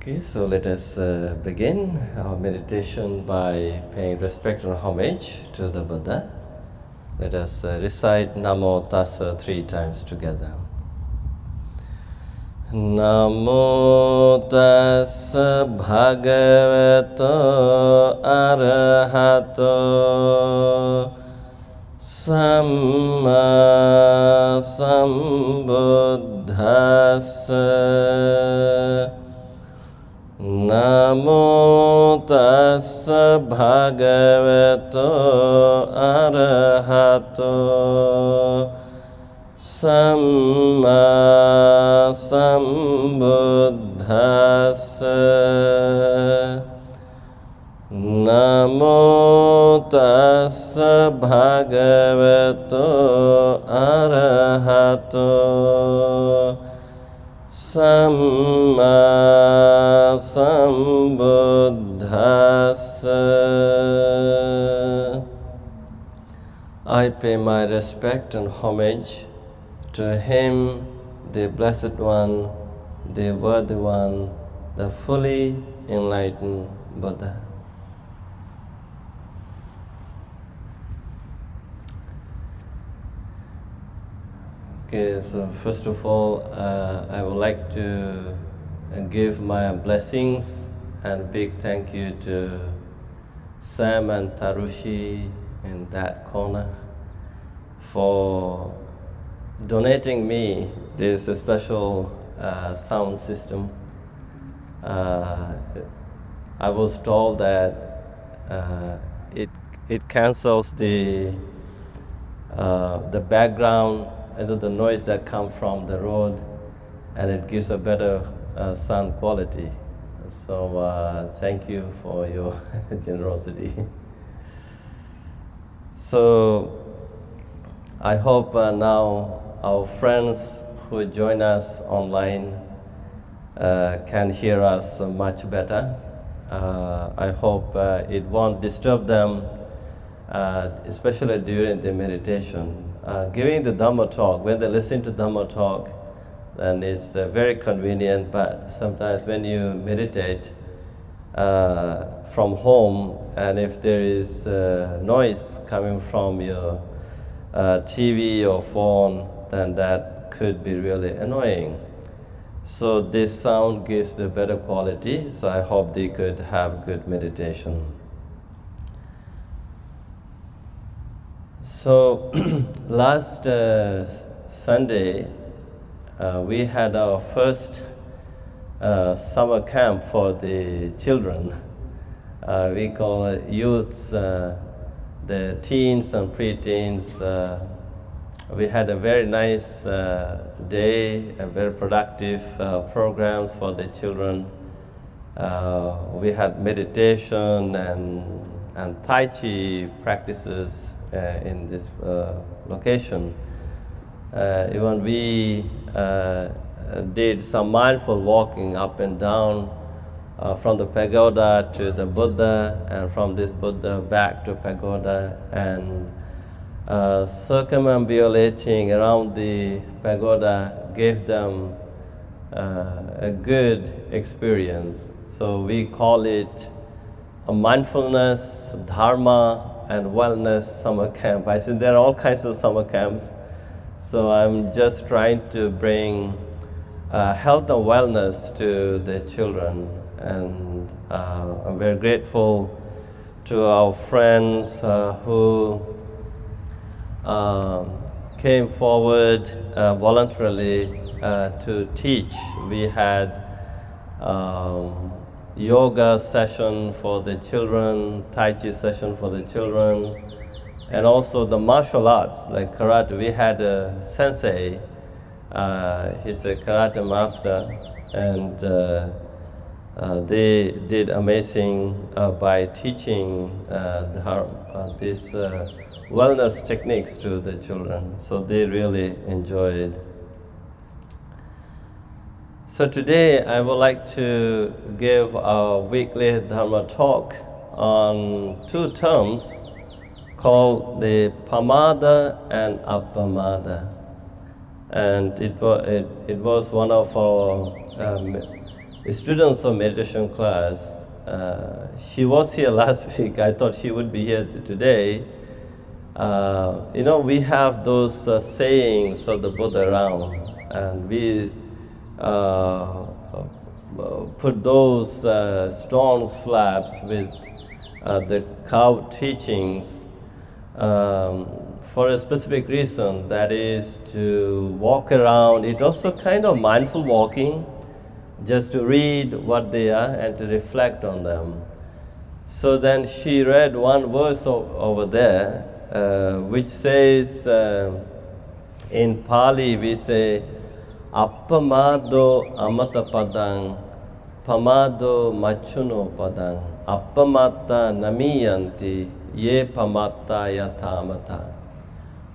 Okay, so let us begin our meditation by paying respect and homage to the Buddha. Let us recite Namo Tassa 3 times together. Namo Tassa Bhagavato Arahato Samma Sambuddhassa. Namo Tassa Bhagavato Arahato Samma Sambuddhassa. Namo Tassa Bhagavato Arahato Samma Sambuddhassa. I pay my respect and homage to Him, the Blessed One, the Worthy One, the fully enlightened Buddha. Okay, so first of all, I would like to give my blessings and big thank you to Sam and Tarushi in that corner for donating me this special sound system. I was told that it cancels the background, the noise that comes from the road, and it gives a better sound quality. So thank you for your generosity. So I hope now our friends who join us online can hear us much better. I hope it won't disturb them, especially during the meditation. Giving the Dhamma talk, when they listen to Dhamma talk, then it's very convenient, but sometimes when you meditate from home, and if there is noise coming from your TV or phone, then that could be really annoying. So this sound gives the better quality, so I hope they could have good meditation. So last Sunday, we had our first summer camp for the children. We call it youths, the teens and pre-teens. We had a very nice day, a very productive programs for the children. We had meditation and Tai Chi practices in this location. Even we did some mindful walking up and down from the pagoda to the Buddha, and from this Buddha back to pagoda, and circumambulating around the pagoda gave them a good experience. So we call it a mindfulness, Dharma, and wellness summer camp. I said there are all kinds of summer camps. So I'm just trying to bring health and wellness to the children. And I'm very grateful to our friends who came forward voluntarily to teach. We had yoga session for the children, Tai Chi session for the children, and also the martial arts, like karate. We had a sensei, he's a karate master, and they did amazing by teaching these wellness techniques to the children. So they really enjoyed. So today I would like to give our weekly Dhamma talk on two terms called the pamada and appamada. And it was one of our students of meditation class. She was here last week. I thought she would be here today. We have those sayings of the Buddha around, and we put those stone slabs with the cow teachings for a specific reason, that is to walk around. It's also kind of mindful walking, just to read what they are and to reflect on them. So then she read one verse over there, which says, in Pali we say, Appamado amata padang, pamado machuno padang, appamata namiyanti, ye pamata yatamata.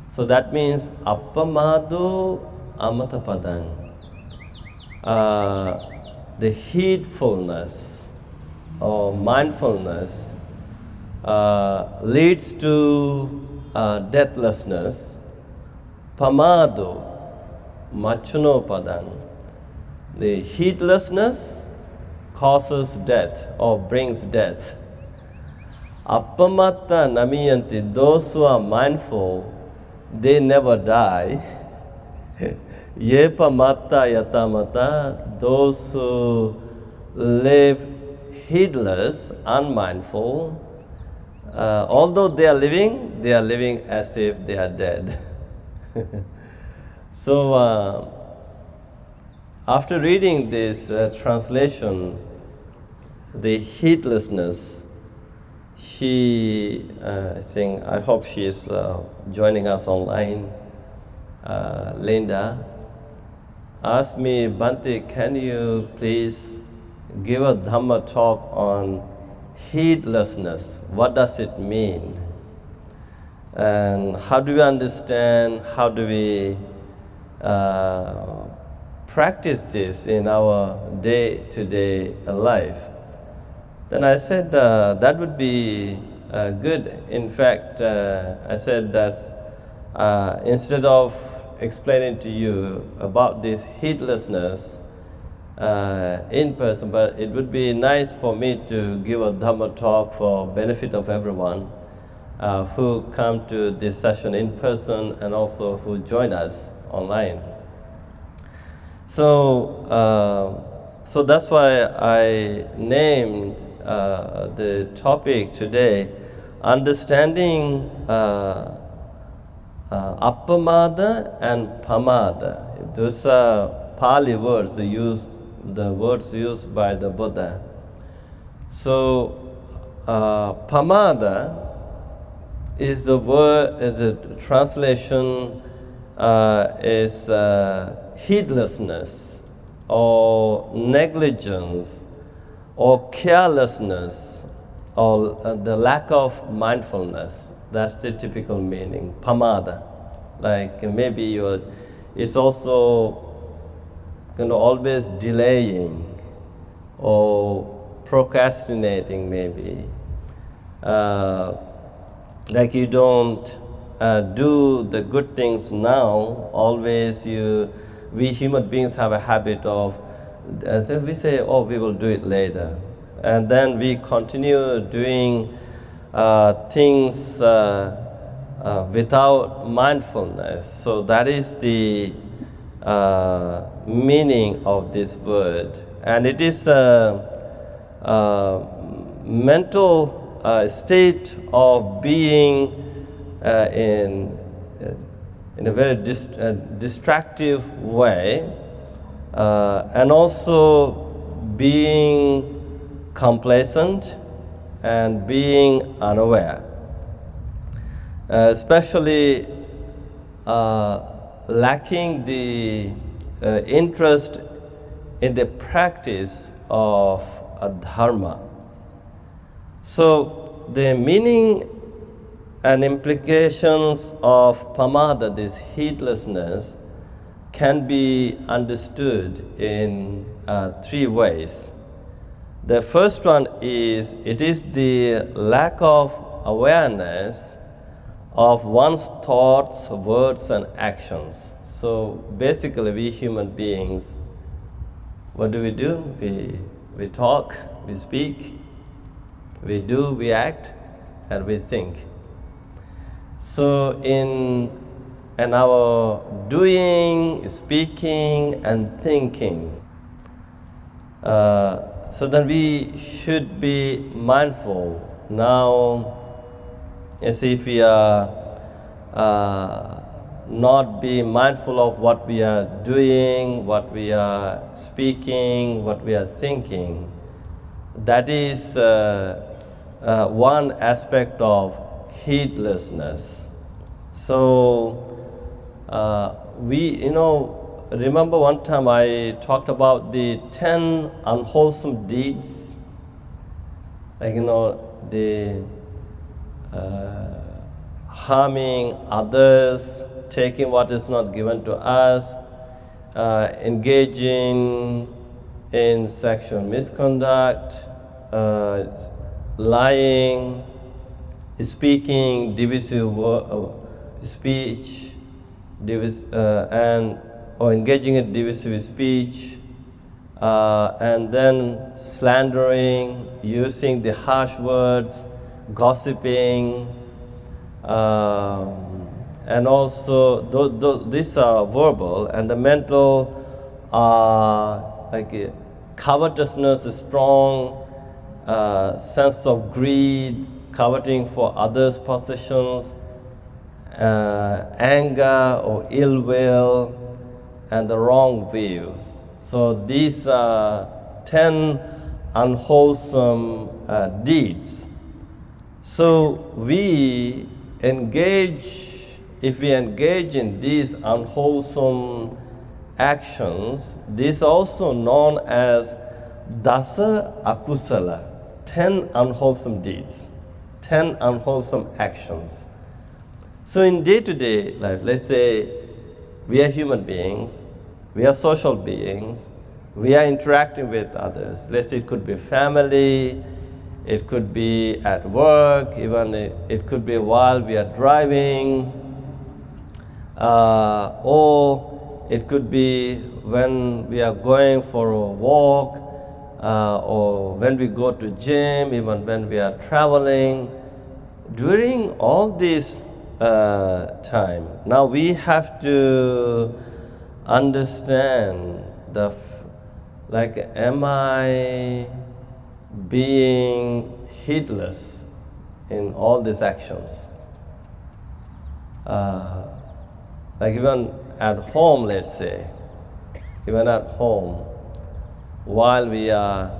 So that means appamado amata padang. The heedfulness or mindfulness leads to deathlessness. Pamado machuno padang. The heedlessness causes death or brings death. Appamata namiyanti, those who are mindful, they never die. Yepa mata yatamata, those who live heedless, unmindful, although they are living as if they are dead. So, after reading this translation, the heedlessness, I hope she is joining us online, Linda, asked me, Bhante, can you please give a Dhamma talk on heedlessness? What does it mean? And how do we understand, how do we practice this in our day-to-day life? Then I said that would be good. In fact, I said that instead of explaining to you about this heedlessness in person, but it would be nice for me to give a Dhamma talk for benefit of everyone who come to this session in person and also who join us online. So that's why I named the topic today, understanding appamada and pamada. Those are Pali words, the words used by the Buddha. So pamada is the word, the translation is heedlessness or negligence or carelessness or the lack of mindfulness. That's the typical meaning, pamada. Like maybe it's also always delaying or procrastinating maybe. Like you don't do the good things now, always we human beings have a habit of, as if we say, oh, we will do it later. And then we continue doing things without mindfulness. So that is the meaning of this word. And it is a mental state of being in a very distractive way, and also being complacent and being unaware, especially lacking the interest in the practice of a dharma. So the meaning and implications of pamada, this heedlessness, can be understood in three ways. The first one is, it is the lack of awareness of one's thoughts, words, and actions. So basically, we human beings What do? We talk, we speak, we do, we act, and we think. So in our doing, speaking, and thinking, so then we should be mindful. Now, as if we are not be mindful of what we are doing, what we are speaking, what we are thinking, that is one aspect of heedlessness. So remember one time I talked about the 10 unwholesome deeds, the harming others, taking what is not given to us, engaging in sexual misconduct, lying, speaking divisive speech, or engaging in divisive speech, and then slandering, using the harsh words, gossiping, and also these are verbal, and the mental covetousness is strong, sense of greed, coveting for others' possessions, anger or ill will, and the wrong views. So these are 10 unwholesome deeds. So if we engage in these unwholesome actions, this is also known as dasa akusala, 10 unwholesome deeds, 10 unwholesome actions. So in day-to-day life, let's say we are human beings, we are social beings, we are interacting with others. Let's say it could be family, it could be at work, even it could be while we are driving, or it could be when we are going for a walk, or when we go to gym, even when we are traveling. During all this time, now we have to understand am I being heedless in all these actions? Even at home, let's say, even at home, while we are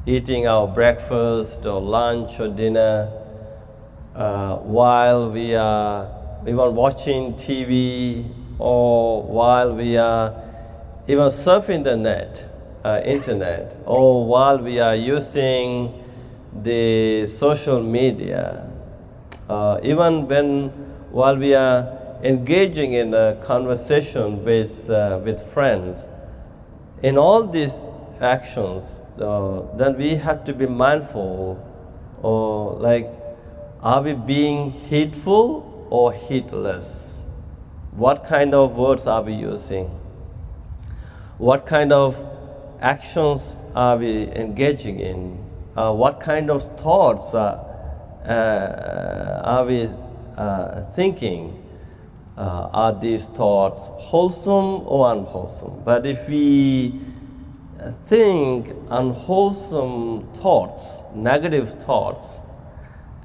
eating our breakfast or lunch or dinner, while we are even watching TV, or while we are even surfing the internet, or while we are using the social media, even while we are engaging in a conversation with friends, in all these actions, then we have to be mindful, or are we being heedful or heedless? What kind of words are we using? What kind of actions are we engaging in? What kind of thoughts are we thinking? Are these thoughts wholesome or unwholesome? But if we think unwholesome thoughts, negative thoughts,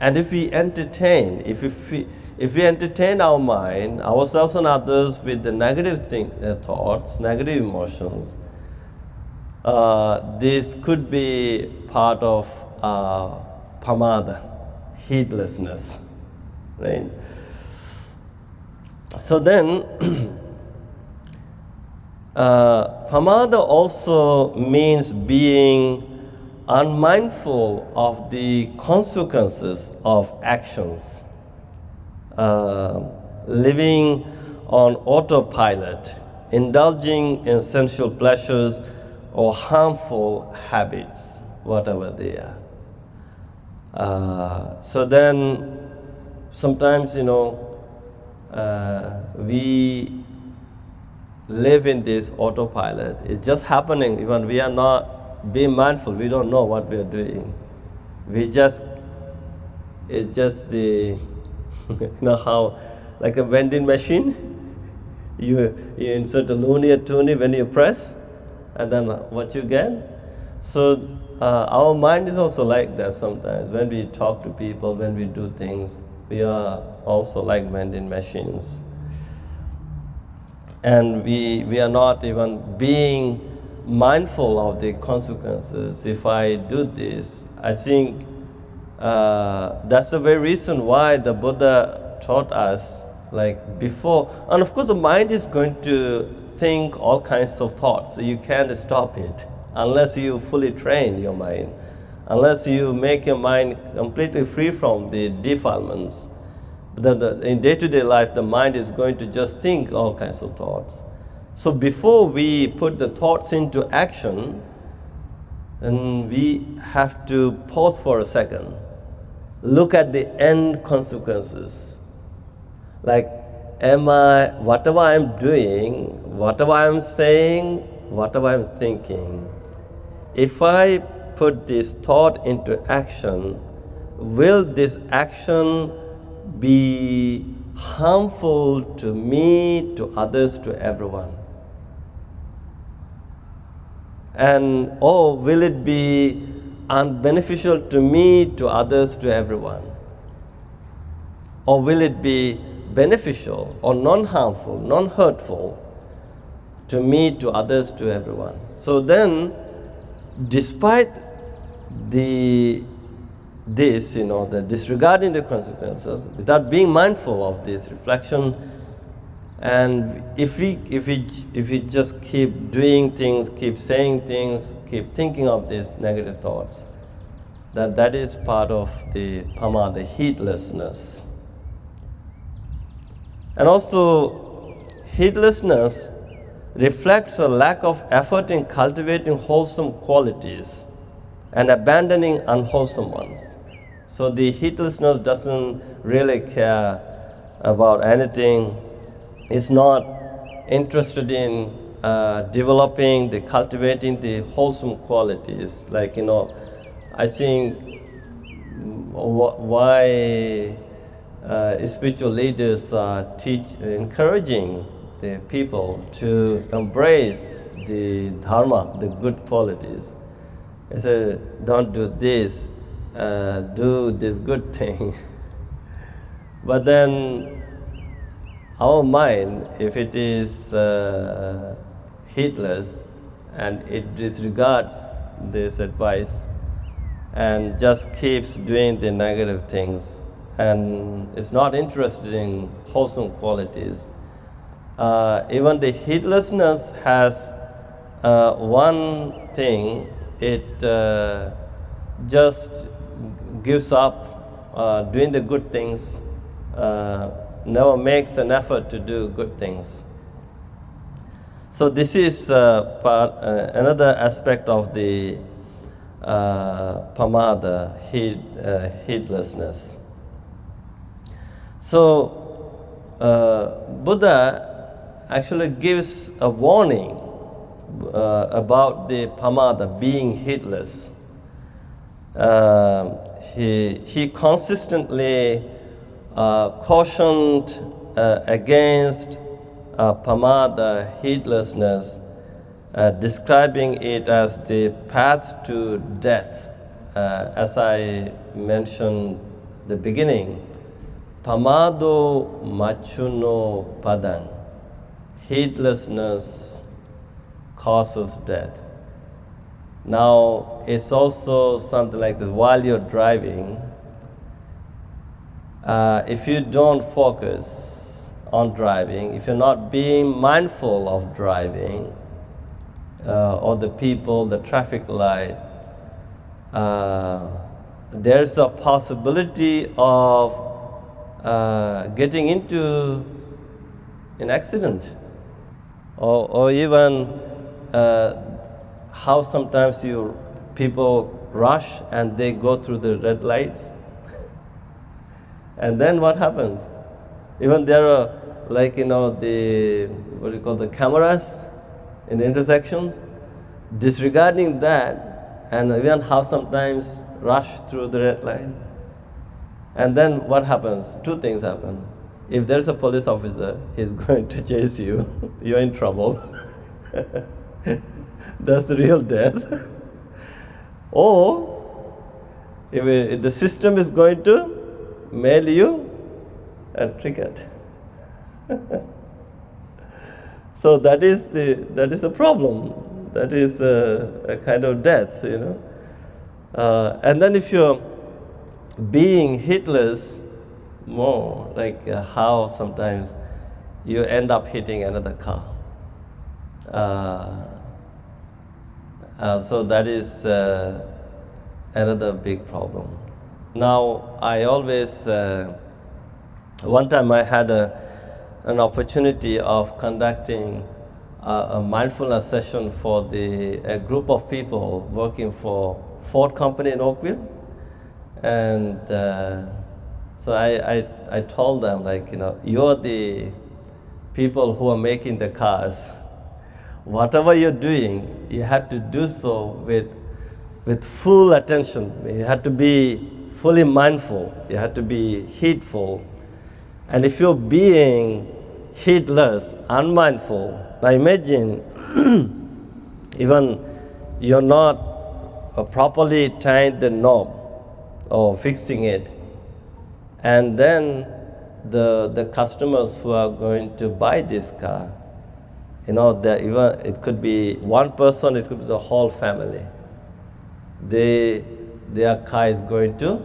and if we entertain, if we entertain our mind, ourselves and others with the negative thoughts, negative emotions, this could be part of pamada, heedlessness, right? So then, pamada also means being unmindful of the consequences of actions, living on autopilot, indulging in sensual pleasures or harmful habits, whatever they are. So then, sometimes, we live in this autopilot. It's just happening. Even we are not being mindful, we don't know what we are doing. It's just the, you know how, like a vending machine, you insert a loonie or toonie when you press, and then what you get. So our mind is also like that sometimes. When we talk to people, when we do things, we are also like vending machines. And we are not even being mindful of the consequences. If I do this, I think that's the very reason why the Buddha taught us, like before. And of course the mind is going to think all kinds of thoughts. So you can't stop it unless you fully train your mind, unless you make your mind completely free from the defilements. In day-to-day life, the mind is going to just think all kinds of thoughts. So before we put the thoughts into action, then we have to pause for a second. Look at the end consequences. Like, whatever I'm doing, whatever I'm saying, whatever I'm thinking, if I put this thought into action, will this action be harmful to me, to others, to everyone? And or will it be unbeneficial to me, to others, to everyone? Or will it be beneficial or non-harmful, non-hurtful to me, to others, to everyone? So then, despite the disregarding the consequences, without being mindful of this reflection, and if we just keep doing things, keep saying things, keep thinking of these negative thoughts, that is part of the pamada, heedlessness. And also, heedlessness reflects a lack of effort in cultivating wholesome qualities and abandoning unwholesome ones. So the heedlessness doesn't really care about anything. It's not interested in developing, cultivating the wholesome qualities. Like, I think why spiritual leaders are encouraging the people to embrace the Dhamma, the good qualities. They say, don't do this, do this good thing. But then our mind, if it is heedless and it disregards this advice and just keeps doing the negative things and is not interested in wholesome qualities, even the heedlessness has one thing. It just gives up doing the good things, never makes an effort to do good things. So this is another aspect of the pamada, heedlessness. So Buddha actually gives a warning about the pamada, being heedless. He consistently cautioned against pamada, heedlessness, describing it as the path to death. As I mentioned at the beginning, pamado machuno padang, heedlessness causes death. Now, it's also something like this. While you're driving, if you don't focus on driving, if you're not being mindful of driving, or the people, the traffic light, there's a possibility of getting into an accident, or even how sometimes people rush and they go through the red lights. And then what happens? Even there are like the what do you call the cameras in the intersections, disregarding that, and even how sometimes rush through the red light. And then what happens? Two things happen. If there's a police officer, he's going to chase you, you're in trouble. That's the real death. Or if the system is going to mail you a ticket. So that is a problem. That is a kind of death, And then if you're being heedless more, like how sometimes you end up hitting another car. So that is another big problem. Now, I always, one time I had an opportunity of conducting a mindfulness session for a group of people working for Ford Company in Oakville. And so I told them, you're the people who are making the cars. Whatever you're doing, you have to do so with full attention. You have to be fully mindful. You have to be heedful. And if you're being heedless, unmindful, now imagine even you're not properly tying the knob or fixing it, and then the customers who are going to buy this car, it could be one person, it could be the whole family. Their car is going to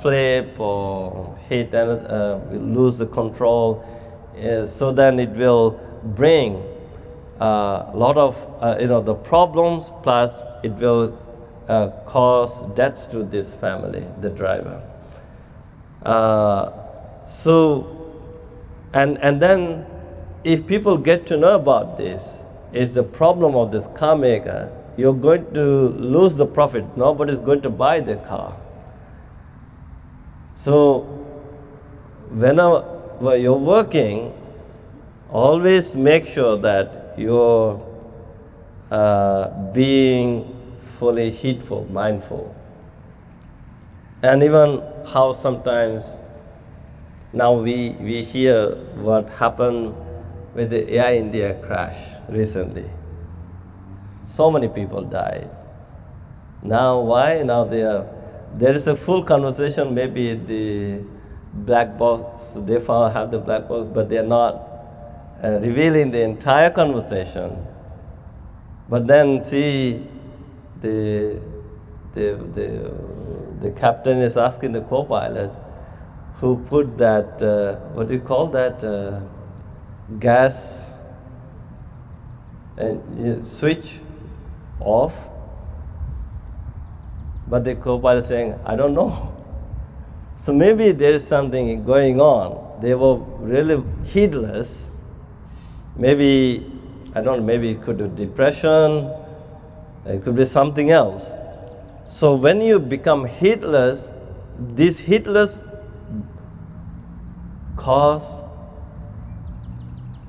flip or hit and lose the control. So then it will bring a lot of the problems, plus it will cause deaths to this family, the driver. And then if people get to know about this, is the problem of this car maker, you're going to lose the profit. Nobody's going to buy the car. So whenever you're working, always make sure that you're being fully heedful, mindful. And even how sometimes now we hear what happened with the Air India crash recently. So many people died. Now why? Now there is a full conversation, maybe the black box, they have the black box, but they're not revealing the entire conversation. But then see, the captain is asking the co-pilot who put that, what do you call that, gas and switch off. But the co-pilot is saying, I don't know. So maybe there is something going on. They were really heedless. Maybe, I don't know, maybe it could be depression, it could be something else. So when you become heedless, this heedless cause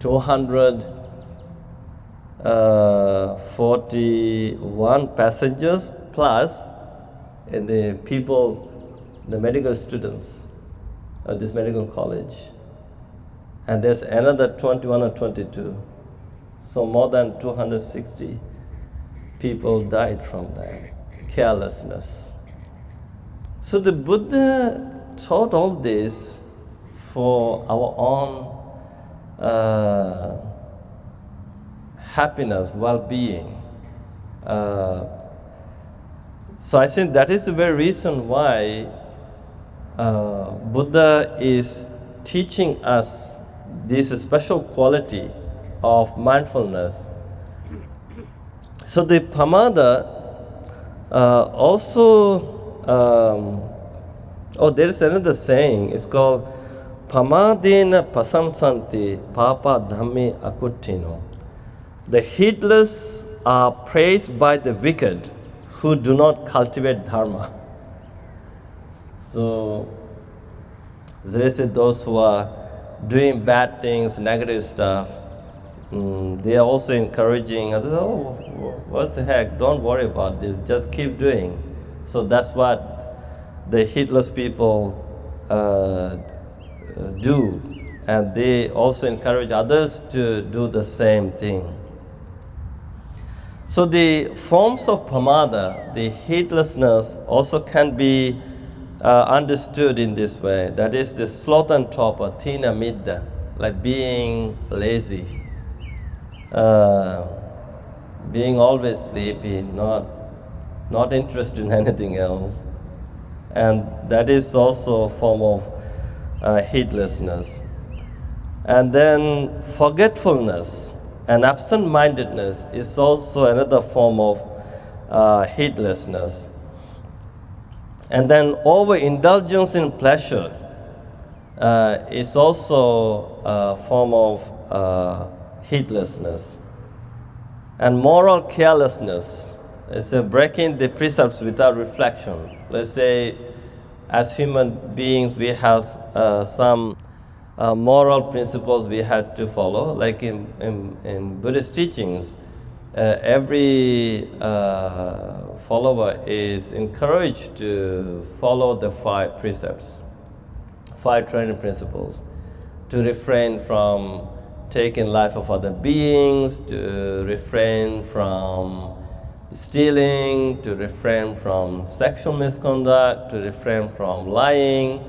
241 passengers plus and the people, the medical students of this medical college. And there's another 21 or 22. So more than 260 people died from that carelessness. So the Buddha taught all this for our own happiness, well-being. So I think that is the very reason why Buddha is teaching us this special quality of mindfulness. So the pamada there is another saying. It's called pamadena pasamsanti papa dhammi akuttino. The heedless are praised by the wicked who do not cultivate dharma. So they say those who are doing bad things, negative stuff, they are also encouraging others, oh, what the heck, don't worry about this, just keep doing. So that's what the heedless people do, and they also encourage others to do the same thing. So the forms of pramada, the heedlessness, also can be understood in this way. That is the sloth and torpor, thina middha, like being lazy, being always sleepy, not interested in anything else. And that is also a form of heedlessness. And then forgetfulness and absent-mindedness is also another form of heedlessness. And then overindulgence in pleasure is also a form of heedlessness. And moral carelessness is breaking the precepts without reflection. Let's say, as human beings, we have some moral principles we had to follow. Like in Buddhist teachings, every follower is encouraged to follow the 5 precepts, 5 training principles, to refrain from taking life of other beings, to refrain from stealing, to refrain from sexual misconduct, to refrain from lying,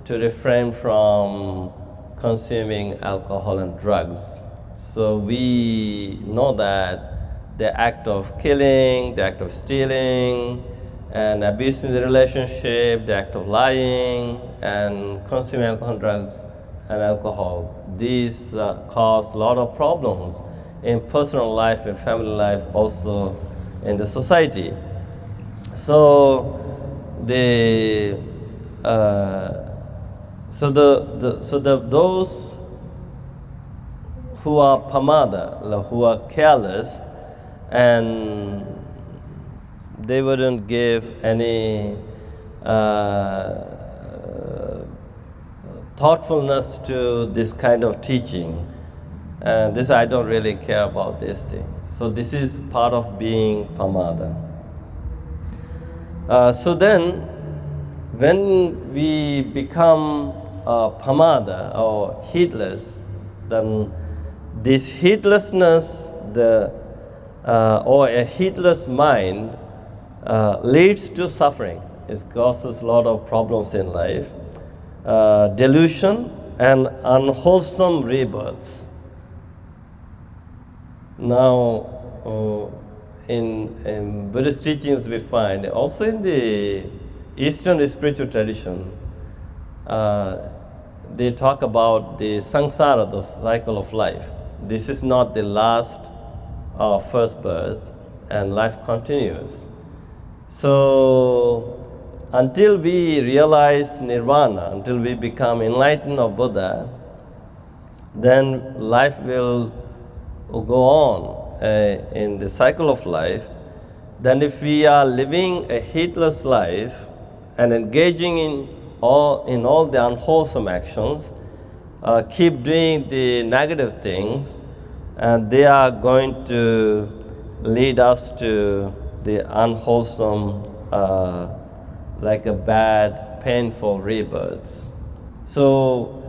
to refrain from consuming alcohol and drugs. So we know that the act of killing, the act of stealing, and abusing the relationship, the act of lying, and consuming alcohol and drugs and alcohol, these cause a lot of problems in personal life, in family life, also in the society. So those who are pamada, who are careless, and they wouldn't give any thoughtfulness to this kind of teaching. This, I don't really care about this thing. So this is part of being pamada. So then, when we become pamada or heedless, then this heedlessness, or a heedless mind, leads to suffering. It causes a lot of problems in life, delusion and unwholesome rebirths. Now, in Buddhist teachings we find, also in the Eastern spiritual tradition, they talk about the samsara, the cycle of life. This is not the last or first birth, and life continues. So, until we realize nirvana, until we become enlightened of Buddha, then life will go on in the cycle of life. Then if we are living a heedless life and engaging in all the unwholesome actions, keep doing the negative things, and they are going to lead us to the unwholesome, like a bad, painful rebirths. So,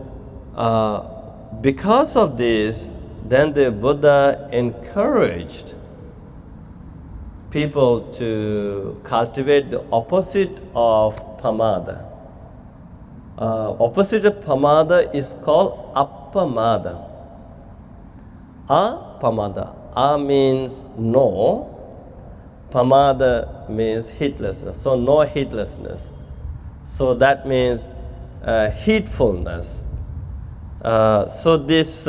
because of this, then the Buddha encouraged people to cultivate the opposite of pamada. Opposite of pamada is called appamada. Apamada. A means no. Pamada means heedlessness. So no heedlessness. So that means heedfulness. So this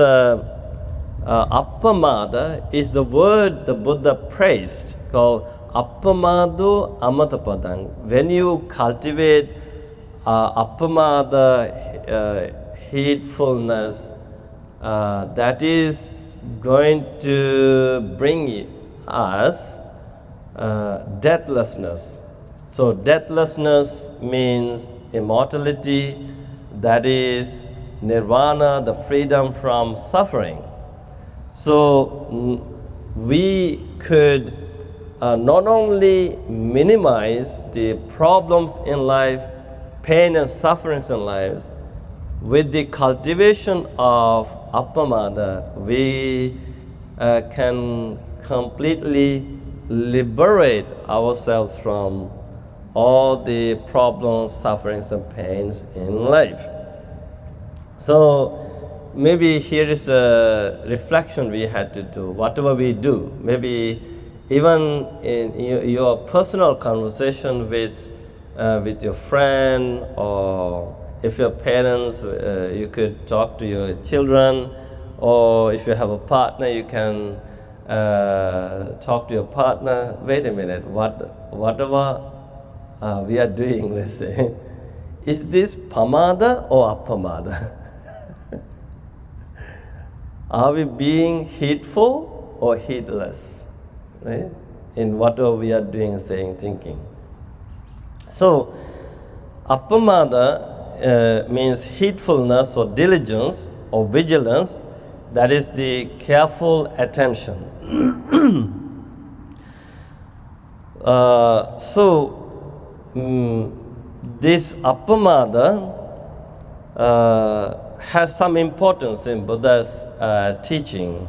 appamada is the word the Buddha praised, called appamado amatapadang. When you cultivate appamada, heedfulness, that is going to bring us deathlessness. So deathlessness means immortality, that is nirvana, the freedom from suffering. So we could not only minimize the problems in life, pain and sufferings in life, with the cultivation of appamada, we can completely liberate ourselves from all the problems, sufferings, and pains in life. So maybe here is a reflection we had to do. Whatever we do, maybe even in your personal conversation with your friend, or if your parents, you could talk to your children, or if you have a partner, you can talk to your partner. Wait a minute, whatever we are doing, let's say, is this pamada or appamada? Are we being heedful or heedless, right? In whatever we are doing, saying, thinking. So, appamada means heedfulness or diligence or vigilance, that is the careful attention. This appamada has some importance in Buddha's teaching.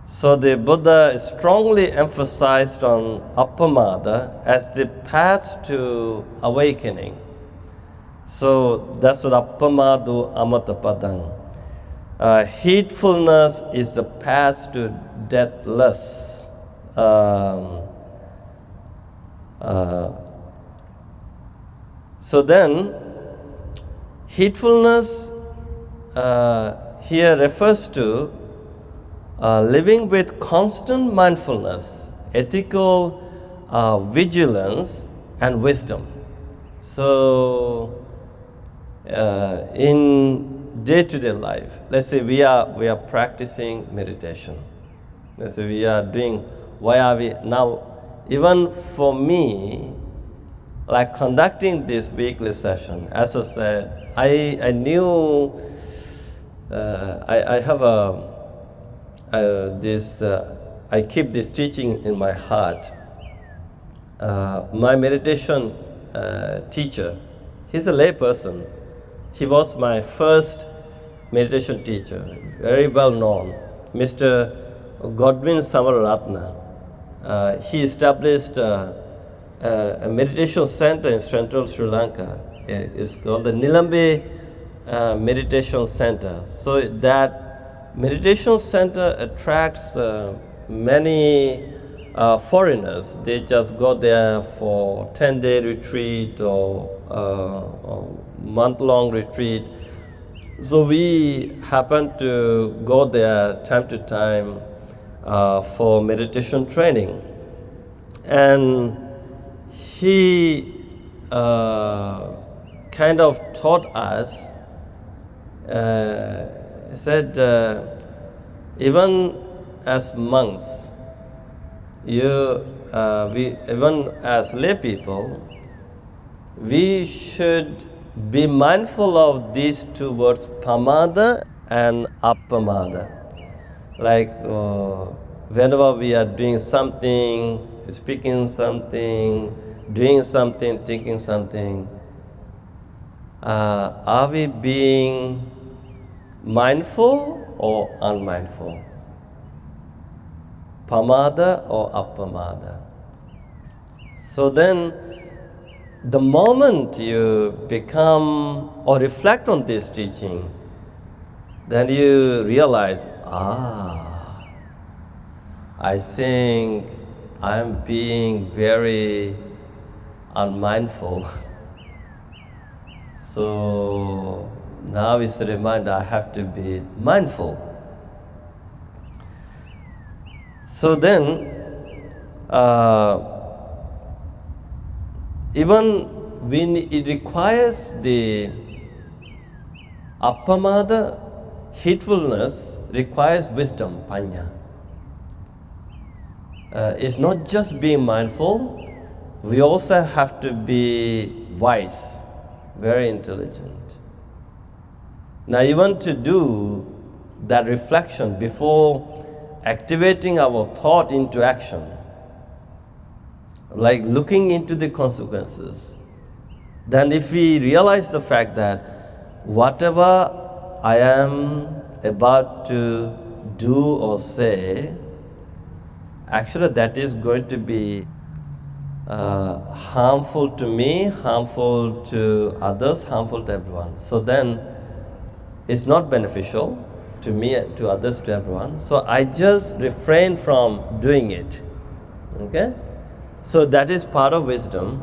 So the Buddha strongly emphasized on appamada as the path to awakening. So that's what appamadu amatapadang. Heedfulness is the path to deathless. So then, heedfulness here refers to living with constant mindfulness, ethical vigilance, and wisdom. So, in day-to-day life, let's say we are practicing meditation. Let's say we are doing. Why are we now? Even for me, like conducting this weekly session, as I said, I knew I have I keep this teaching in my heart. My meditation teacher, he's a lay person. He was my first meditation teacher, very well known, Mr. Godwin Samaratna. He established a meditation center in central Sri Lanka. It's called the Nilambe Meditation Center. So that meditation center attracts many foreigners. They just go there for 10-day retreat or month-long retreat. So we happen to go there time to time for meditation training. And he kind of taught us, said, even as monks, even as lay people, we should be mindful of these two words, pamada and appamada. Like whenever we are doing something, speaking something, doing something, thinking something, are we being mindful or unmindful? Pamada or appamada? So then, the moment you become or reflect on this teaching, then you realize, I think I'm being very unmindful. So now it's a reminder I have to be mindful. So then, even when it requires the appamada, heedfulness requires wisdom, panya. It's not just being mindful, we also have to be wise, very intelligent. Now even to do that reflection before activating our thought into action, like looking into the consequences, then if we realize the fact that whatever I am about to do or say, actually that is going to be harmful to me, harmful to others, harmful to everyone. So then it's not beneficial to me, to others, to everyone. So I just refrain from doing it. Okay? So that is part of wisdom.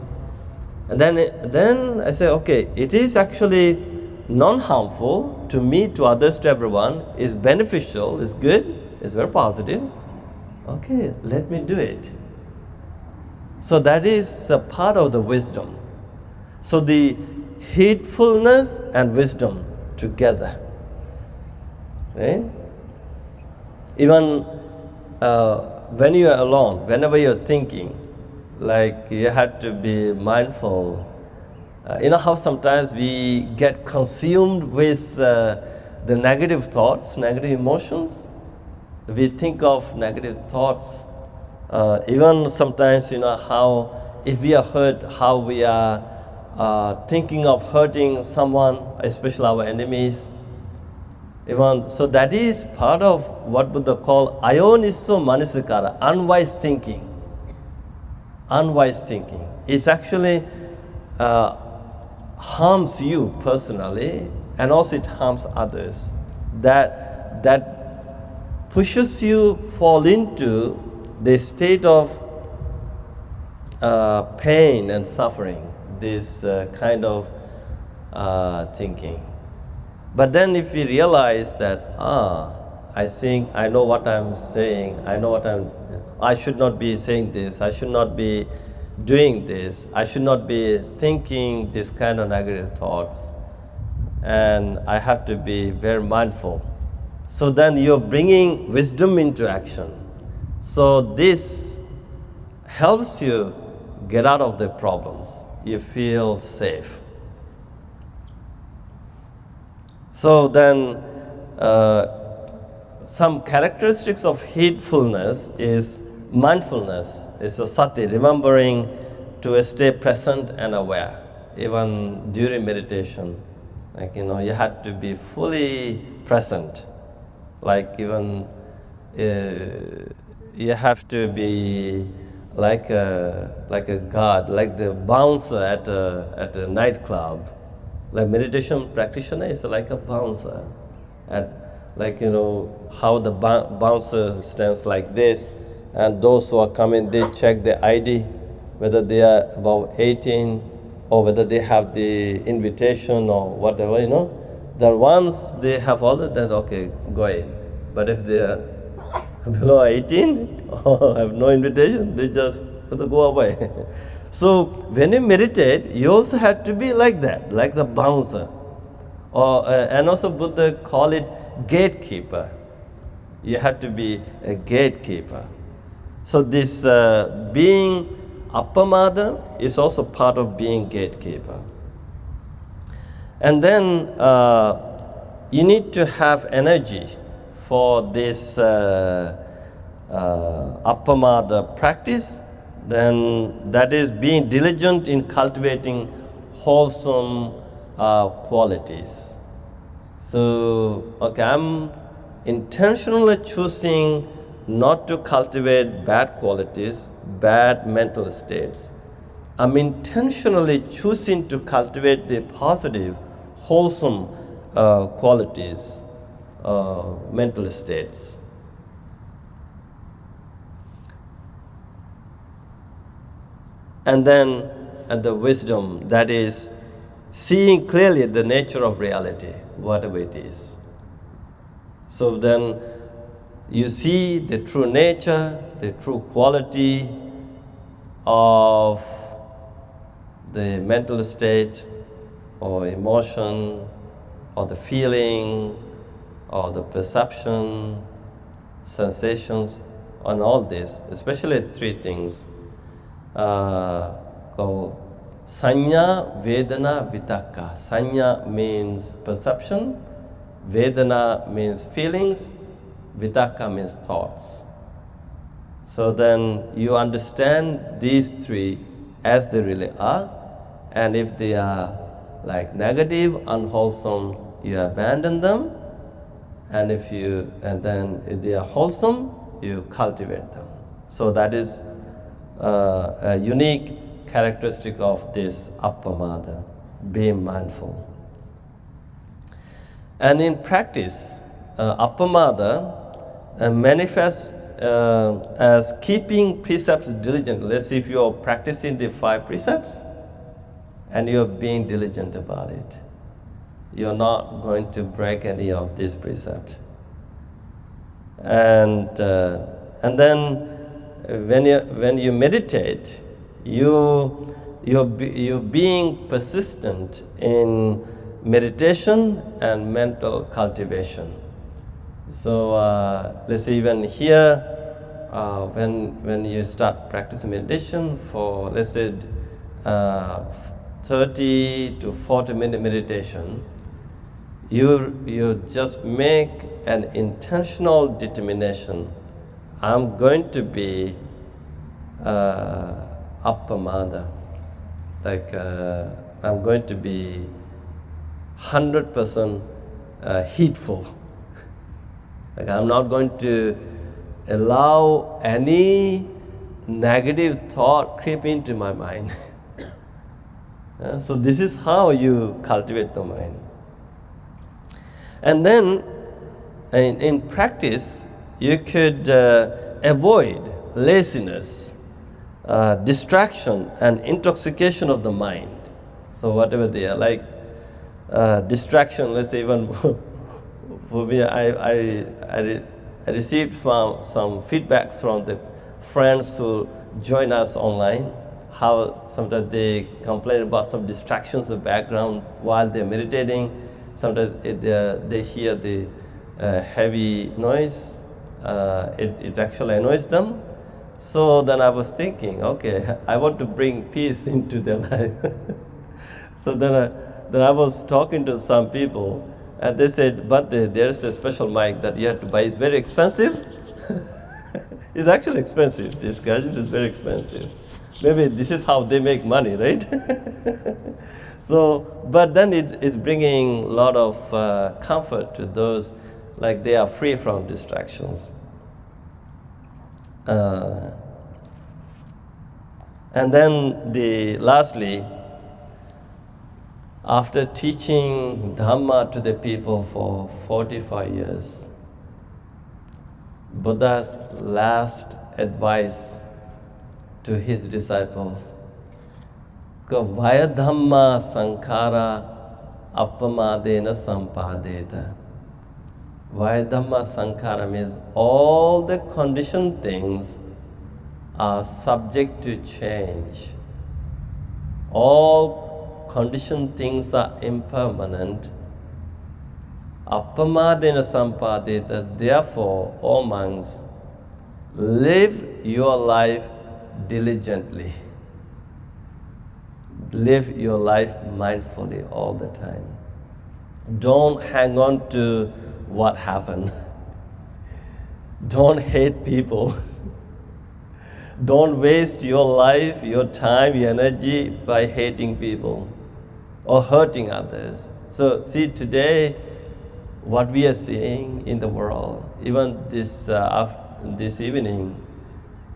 And then I say, okay, it is actually non-harmful to me, to others, to everyone, is beneficial, is good, is very positive. Okay, let me do it. So that is a part of the wisdom. So the heedfulness and wisdom together. Right? Even when you are alone, whenever you're thinking, like you have to be mindful. You know how sometimes we get consumed with the negative thoughts, negative emotions? We think of negative thoughts. Even sometimes, you know, how if we are hurt, how we are thinking of hurting someone, especially our enemies. Even so, that is part of what Buddha called ayoniso manasikara, unwise thinking. Unwise thinking. It actually harms you personally, and also it harms others. That pushes you fall into the state of pain and suffering. This kind of thinking. But then if we realize that, I think I know what I'm saying, I should not be saying this, I should not be doing this, I should not be thinking this kind of negative thoughts, and I have to be very mindful. So then you're bringing wisdom into action. So this helps you get out of the problems. You feel safe. So then, some characteristics of heedfulness is mindfulness, is a sati, remembering to stay present and aware, even during meditation. Like, you know, you have to be fully present. Like even, you have to be like a guard, like the bouncer at a nightclub. Like meditation practitioner is like a bouncer. Like, you know, how the bouncer stands like this, and those who are coming, they check the ID, whether they are above 18, or whether they have the invitation or whatever, you know. Then once they have all that, then okay, go in. But if they are below 18 or have no invitation, they just have to go away. So when you meditate, you also have to be like that, like the bouncer. And also Buddha call it gatekeeper. You have to be a gatekeeper. So this being appamada is also part of being gatekeeper. And then you need to have energy for this appamada practice. Then that is being diligent in cultivating wholesome qualities. So, okay, I'm intentionally choosing not to cultivate bad qualities, bad mental states. I'm intentionally choosing to cultivate the positive, wholesome qualities, mental states. And then the wisdom, that is seeing clearly the nature of reality, whatever it is. So then you see the true nature, the true quality of the mental state or emotion or the feeling or the perception, sensations, and all this, especially three things called Sanya, Vedana, Vitakka. Sanya means perception, Vedana means feelings, vitakka means thoughts. So then you understand these three as they really are, and if they are like negative, unwholesome, you abandon them, and then if they are wholesome, you cultivate them. So that is a unique characteristic of this appamada, being mindful. And in practice, appamada manifests as keeping precepts diligently. Let's say if you're practicing the 5 precepts and you're being diligent about it, you're not going to break any of these precepts. And then when you meditate, you're being persistent in meditation and mental cultivation. So let's say even here, when you start practicing meditation for, let's say, 30 to 40-minute meditation, you just make an intentional determination. I'm going to be appamada, like I'm going to be 100% heedful. Like I'm not going to allow any negative thought creep into my mind. So this is how you cultivate the mind. And then in practice, you could avoid laziness, distraction, and intoxication of the mind. So whatever they are, like distraction, let's say even for me, I received some feedbacks from the friends who join us online, how sometimes they complain about some distractions in the background while they're meditating. Sometimes they hear the heavy noise. It actually annoys them. So then I was thinking, okay, I want to bring peace into their life. So then I was talking to some people, and they said, but there's a special mic that you have to buy. It's very expensive. It's actually expensive. This gadget is very expensive. Maybe this is how they make money, right? So, but then it's bringing a lot of comfort to those, like they are free from distractions. And then lastly, after teaching Dhamma to the people for 45 years, Buddha's last advice to his disciples, Vaya Dhamma Sankhara Appamadena Sampadeta. Vaya Dhamma Sankhara means all the conditioned things are subject to change. All conditioned things are impermanent. Appamadena Sampadeta. Therefore, O monks, live your life diligently. Live your life mindfully all the time. Don't hang on to what happened. Don't hate people. Don't waste your life, your time, your energy by hating people or hurting others. So see, today, what we are seeing in the world, even this evening,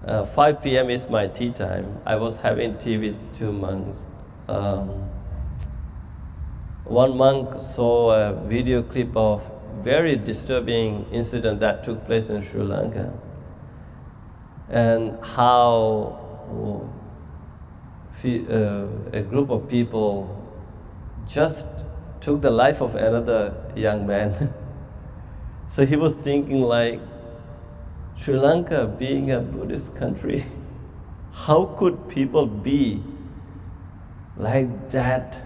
5 p.m. is my tea time. I was having tea with 2 monks. One monk saw a video clip of very disturbing incident that took place in Sri Lanka, and how a group of people just took the life of another young man. So he was thinking, like, Sri Lanka being a Buddhist country, how could people be like that?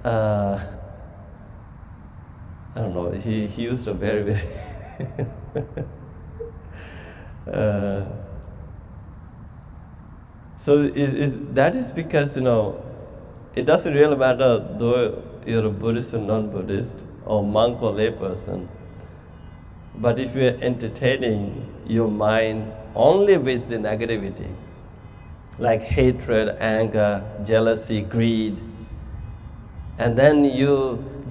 I don't know, he used a very, very so that is because, it doesn't really matter though you're a Buddhist or non-Buddhist. or monk or layperson. But if you're entertaining your mind only with the negativity, like hatred, anger, jealousy, greed, and then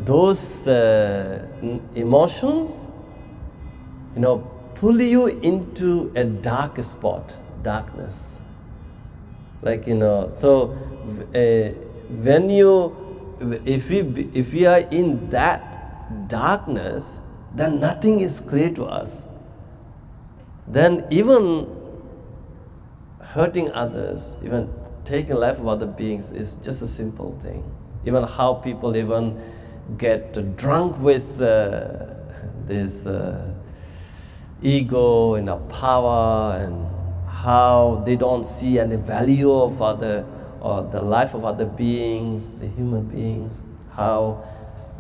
those emotions, pull you into a dark spot, darkness. Like, so when if we are in that darkness, then nothing is clear to us. Then even hurting others, even taking life of other beings is just a simple thing. Even how people even get drunk with this ego and power, and how they don't see any value of other, or the life of other beings, the human beings, how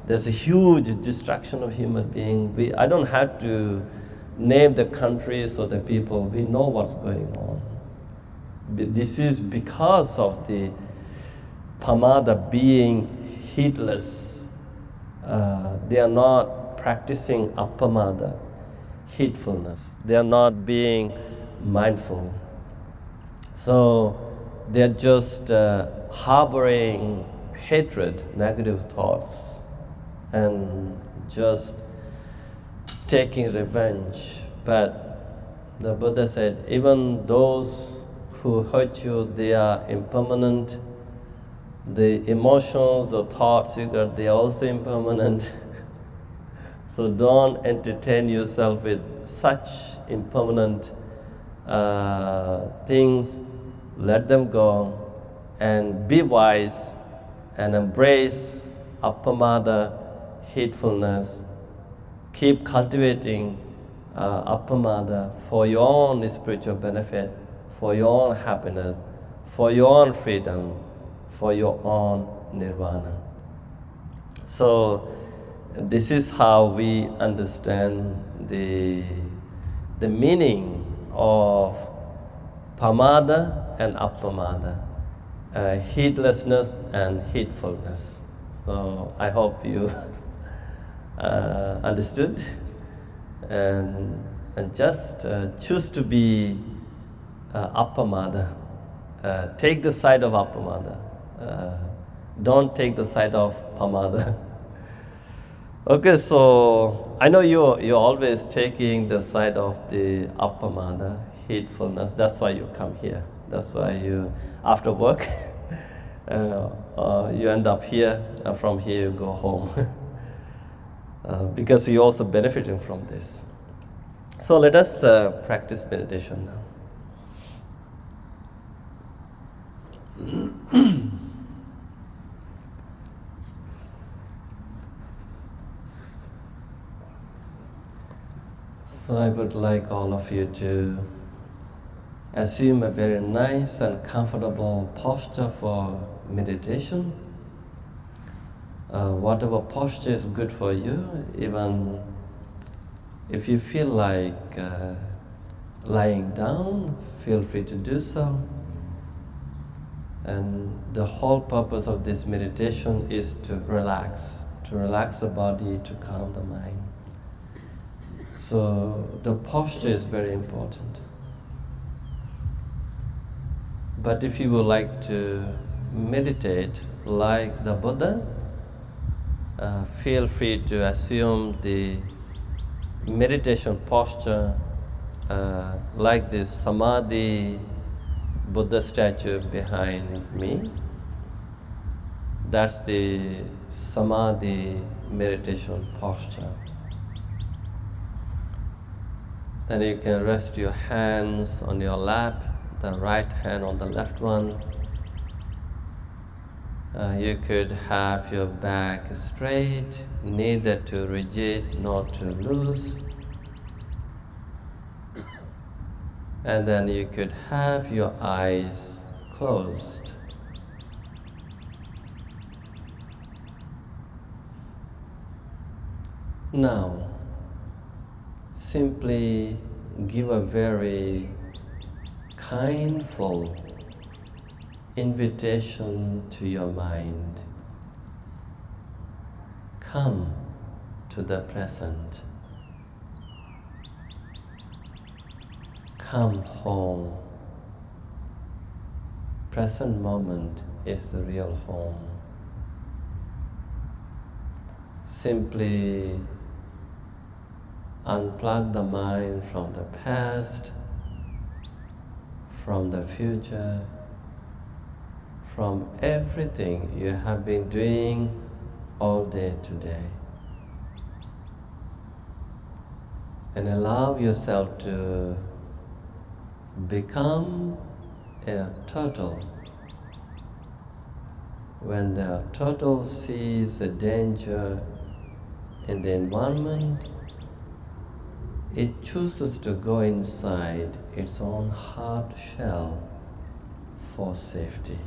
there's a huge destruction of human beings. I don't have to name the countries or the people. We know what's going on. This is because of the pamada being heedless. They are not practicing appamada, heedfulness. They are not being mindful. So they're just harboring hatred, negative thoughts, and just taking revenge. But the Buddha said, even those who hurt you, they are impermanent. The emotions or thoughts you got, they are also impermanent. So don't entertain yourself with such impermanent things. Let them go and be wise and embrace appamada, heedfulness. Keep cultivating appamada for your own spiritual benefit, for your own happiness, for your own freedom, for your own nirvana. So this is how we understand the meaning of pamada and appamada, heedlessness and heedfulness. So I hope you understood, and just choose to be appamada. Take the side of appamada. Don't take the side of pamada. Okay, so I know you're always taking the side of the appamada, heedfulness. That's why you come here. That's why you, after work, you end up here. From here you go home. Because you're also benefiting from this. So let us practice meditation now. So I would like all of you to assume a very nice and comfortable posture for meditation. Whatever posture is good for you, even if you feel like lying down, feel free to do so. And the whole purpose of this meditation is to relax the body, to calm the mind. So the posture is very important. But if you would like to meditate like the Buddha, feel free to assume the meditation posture like this Samadhi Buddha statue behind me. That's the Samadhi meditation posture. Then you can rest your hands on your lap, the right hand on the left one. You could have your back straight, neither too rigid nor too loose. And then you could have your eyes closed. Now, simply give a very kindful invitation to your mind. Come to the present. Come home. Present moment is the real home. Simply unplug the mind from the past, from the future, from everything you have been doing all day today. And allow yourself to become a turtle. When the turtle sees a danger in the environment, it chooses to go inside its own hard shell for safety.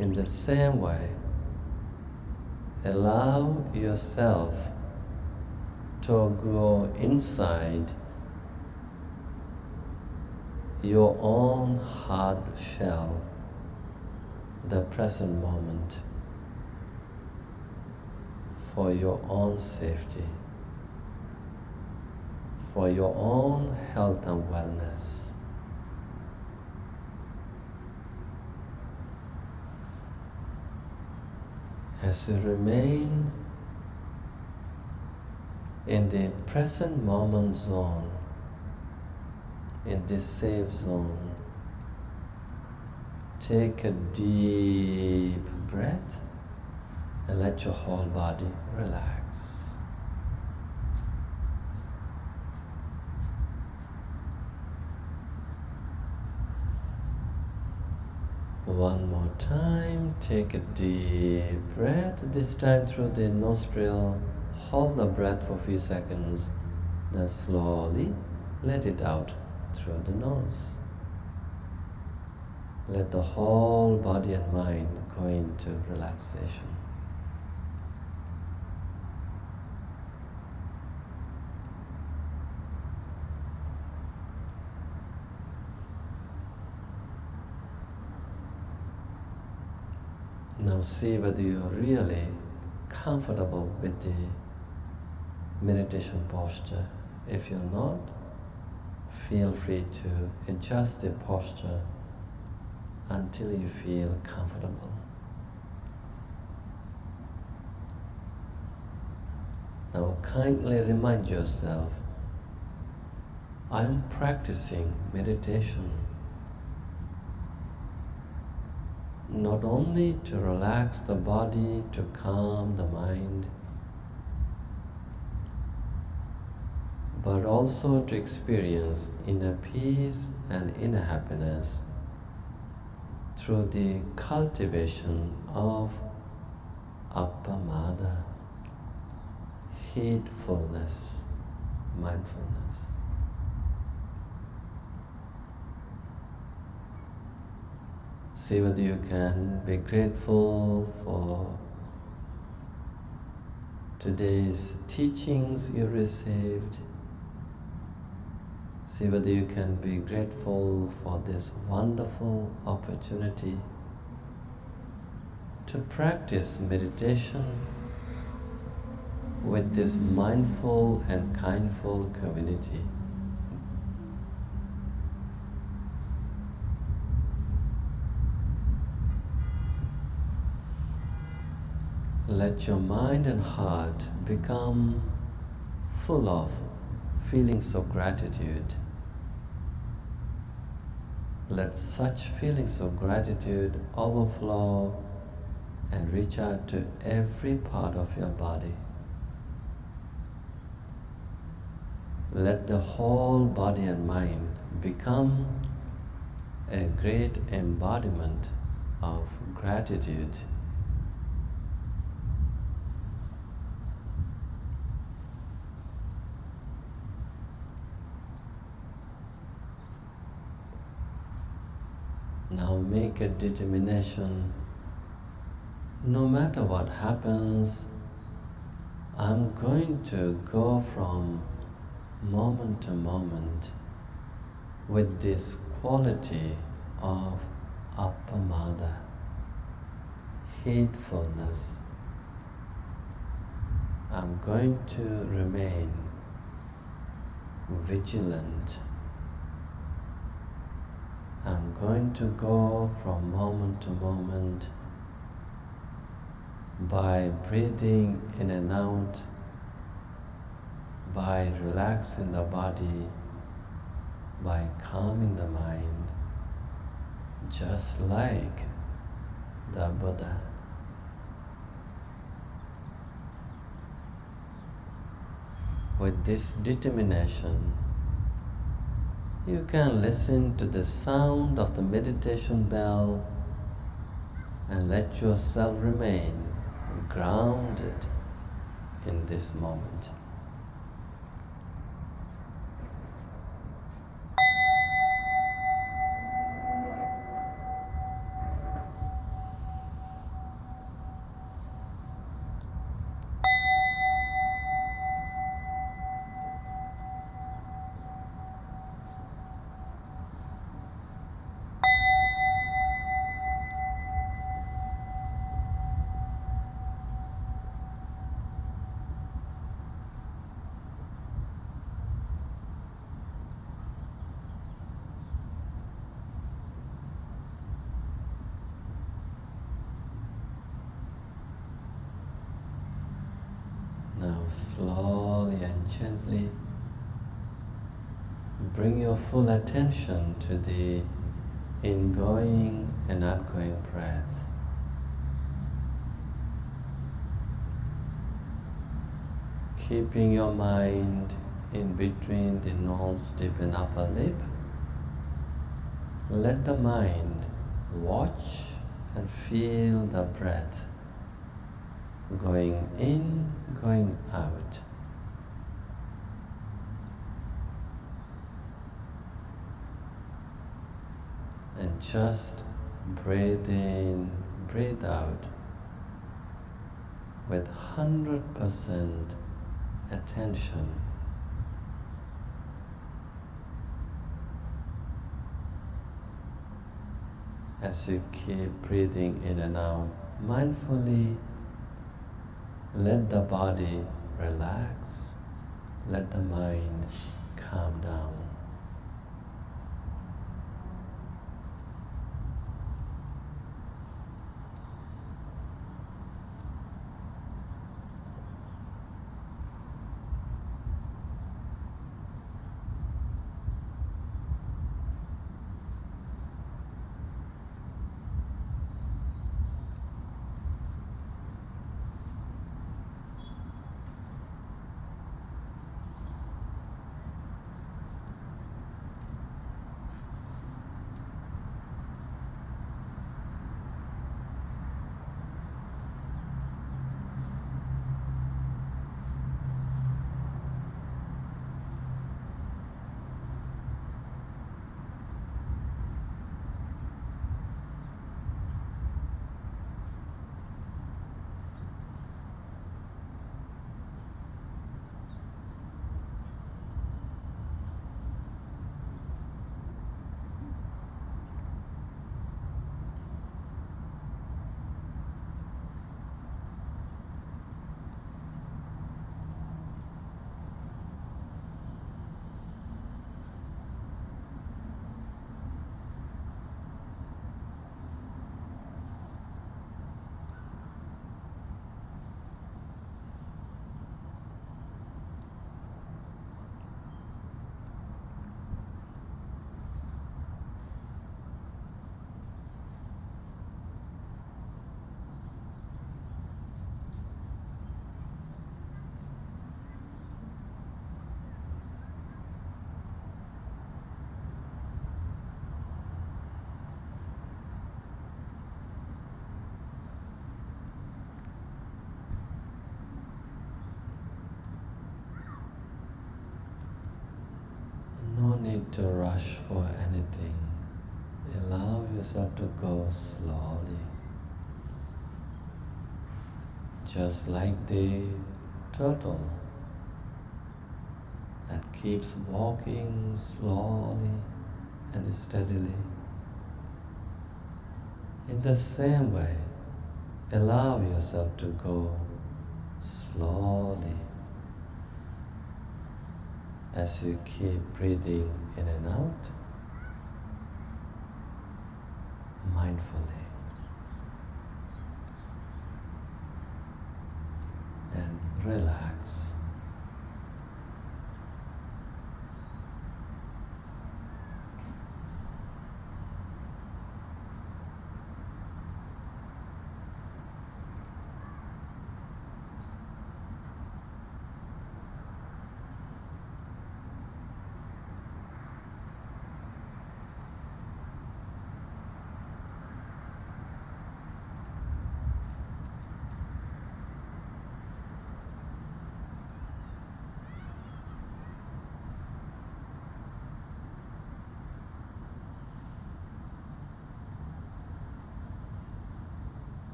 In the same way, allow yourself to go inside your own hard shell, the present moment, for your own safety, for your own health and wellness. As you remain in the present moment zone, in this safe zone, take a deep breath and let your whole body relax. One more time, take a deep breath, this time through the nostril. Hold the breath for a few seconds, then slowly let it out through the nose. Let the whole body and mind go into relaxation. Now see whether you're really comfortable with the meditation posture. If you're not, feel free to adjust the posture until you feel comfortable. Now kindly remind yourself, I am practicing meditation not only to relax the body, to calm the mind, but also to experience inner peace and inner happiness through the cultivation of appamada, heedfulness, mindfulness. See whether you can be grateful for today's teachings you received. See whether you can be grateful for this wonderful opportunity to practice meditation with this mindful and kindful community. Let your mind and heart become full of feelings of gratitude. Let such feelings of gratitude overflow and reach out to every part of your body. Let the whole body and mind become a great embodiment of gratitude. Now make a determination, no matter what happens, I'm going to go from moment to moment with this quality of appamada, heedfulness, I'm going to remain vigilant. I'm going to go from moment to moment by breathing in and out, by relaxing the body, by calming the mind, just like the Buddha. With this determination, you can listen to the sound of the meditation bell and let yourself remain grounded in this moment. Now slowly and gently bring your full attention to the ingoing and outgoing breath. Keeping your mind in between the nose tip and upper lip, let the mind watch and feel the breath going in, going out. And just breathe in, breathe out with 100% attention. As you keep breathing in and out, mindfully let the body relax, let the mind calm down. No need to rush for anything. Allow yourself to go slowly. Just like the turtle that keeps walking slowly and steadily. In the same way, allow yourself to go slowly, as you keep breathing in and out, mindfully, and relax.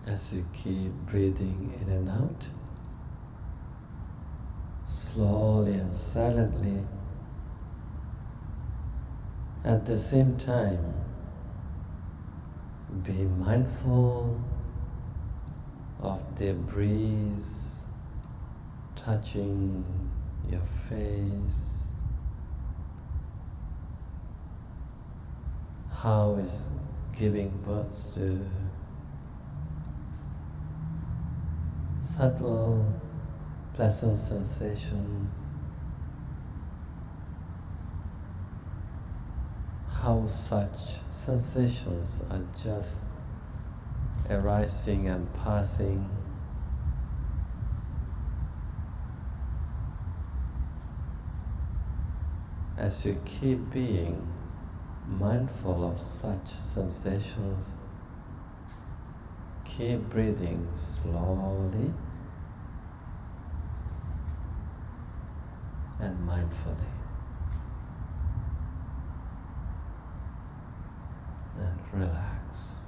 As you keep breathing in and out, slowly and silently, at the same time, be mindful of the breeze touching your face, how it's giving birth to subtle, pleasant sensation, how such sensations are just arising and passing. As you keep being mindful of such sensations, keep breathing slowly and mindfully, and relax.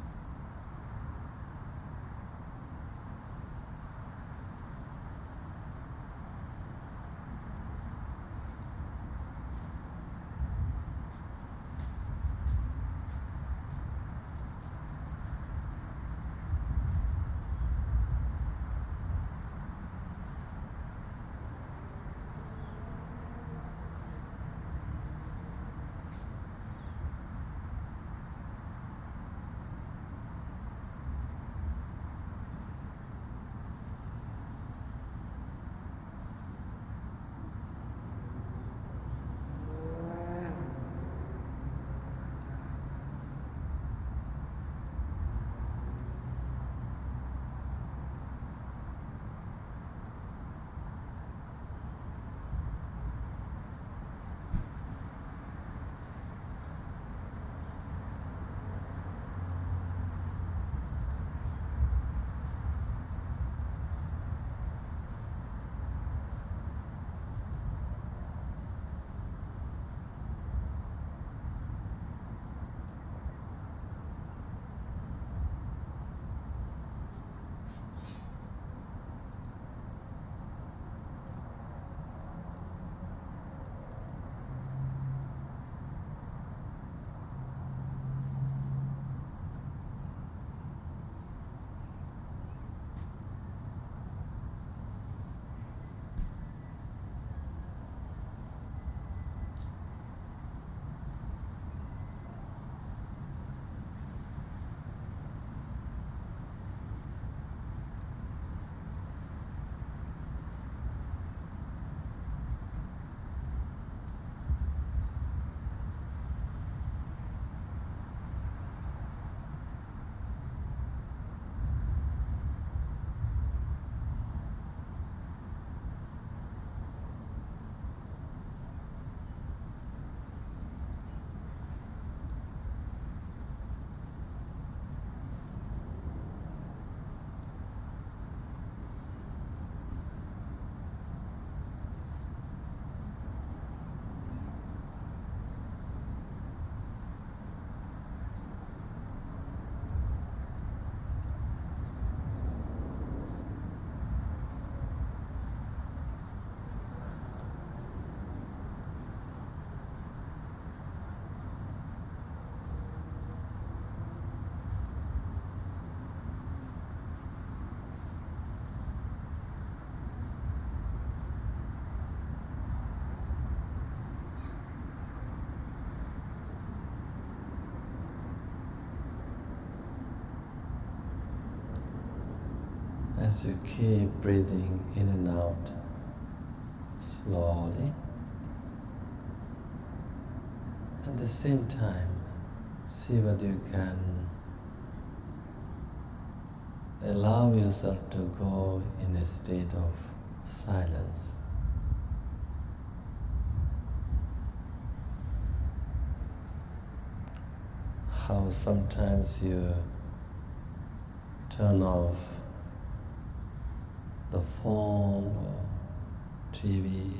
As you keep breathing in and out slowly, at the same time, see what you can allow yourself to go in a state of silence. How sometimes you turn off the phone or TV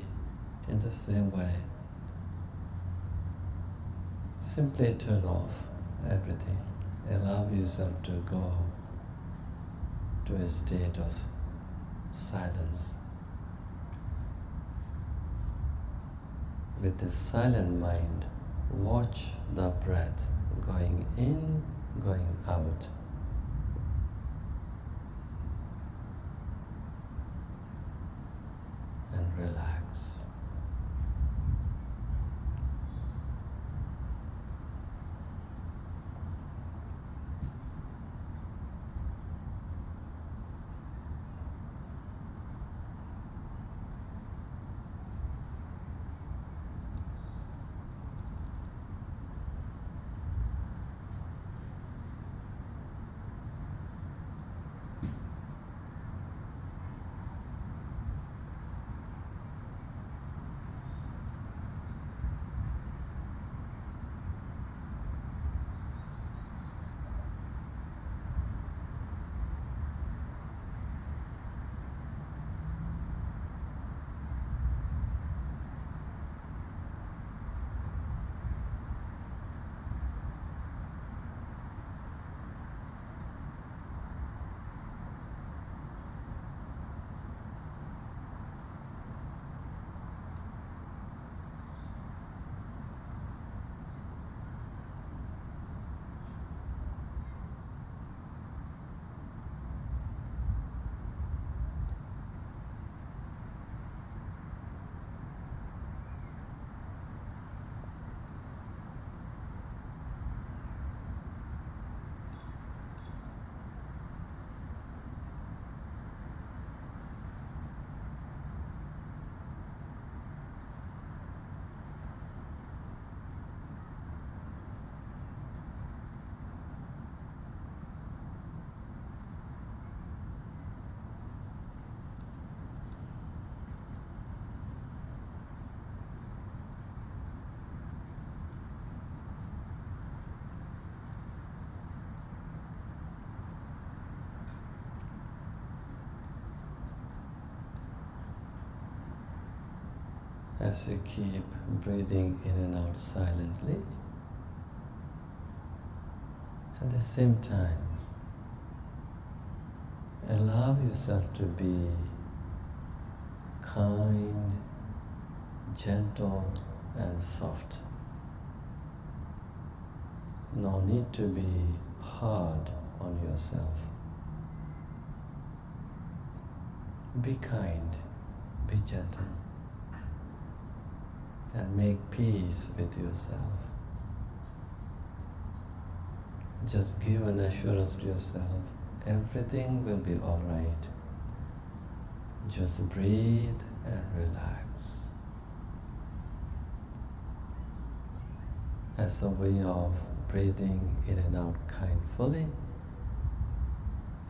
in the same way. Simply turn off everything. Allow yourself to go to a state of silence. With a silent mind, watch the breath going in, going out. And relax. As you keep breathing in and out silently, at the same time, allow yourself to be kind, gentle, and soft. No need to be hard on yourself. Be kind, be gentle, and make peace with yourself. Just give an assurance to yourself, everything will be all right. Just breathe and relax. As a way of breathing in and out kindly,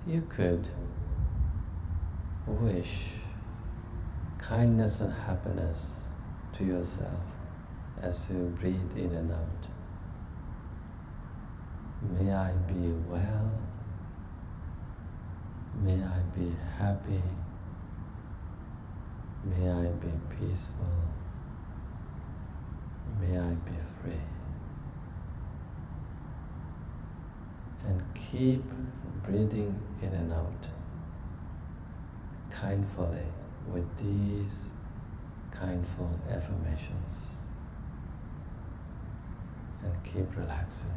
you could wish kindness and happiness to yourself as you breathe in and out. May I be well, may I be happy, may I be peaceful, may I be free. And keep breathing in and out kindly with these kindful affirmations, and keep relaxing.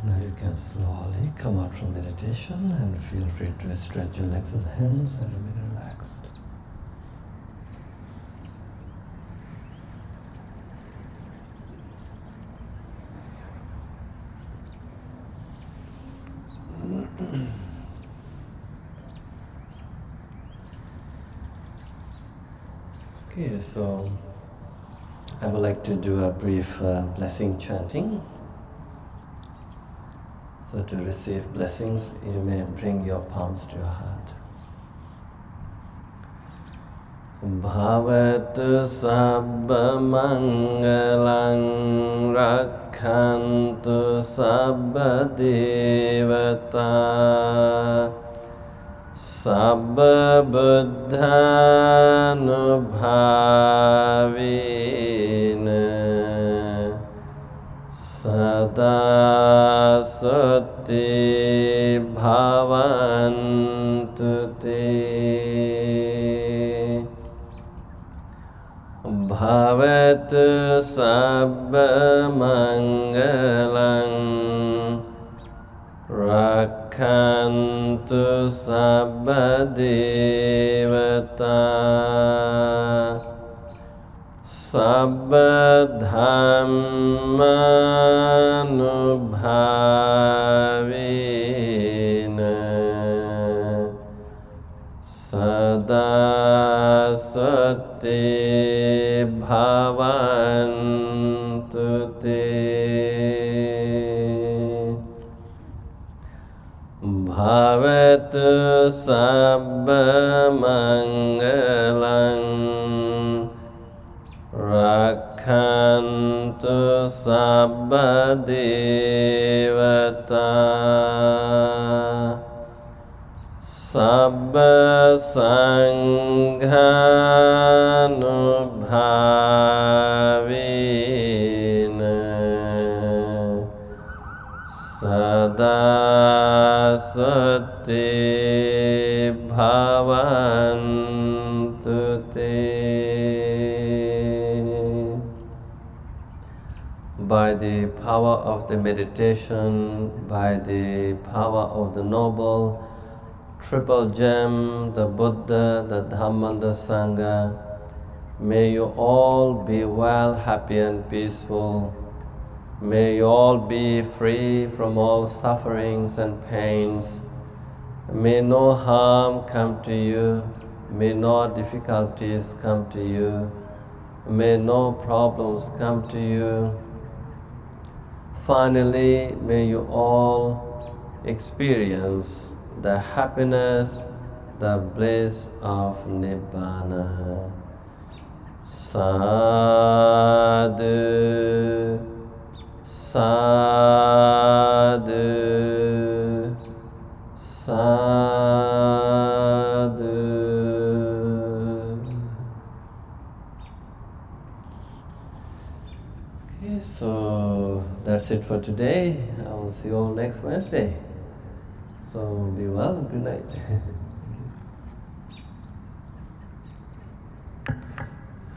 Now you can slowly come out from meditation and feel free to stretch your legs and hands and remain relaxed. Okay, so I would like to do a brief blessing chanting. So to receive blessings, you may bring your palms to your heart. Bhavatu sabba mangalang rakhantu sabba devata sabba buddhanubhavena sada sati bhavantu te bhavatu sabba mangalang rakhantu sabba devata sabba dhammanubhavena sada sati bhavantu te bhavatu sabba mangalang rakhantu sabba devata sabba sanghanubhavena sada sati bhavantu te. By the power of the meditation, by the power of the noble triple gem, the Buddha, the Dhamma, and the Sangha, may you all be well, happy and peaceful. May you all be free from all sufferings and pains. May no harm come to you. May no difficulties come to you. May no problems come to you. Finally, may you all experience the happiness, the bliss of Nibbana. Sadhu, sadhu, sadhu. Okay, so that's it for today. I will see you all next Wednesday. So be well and good night.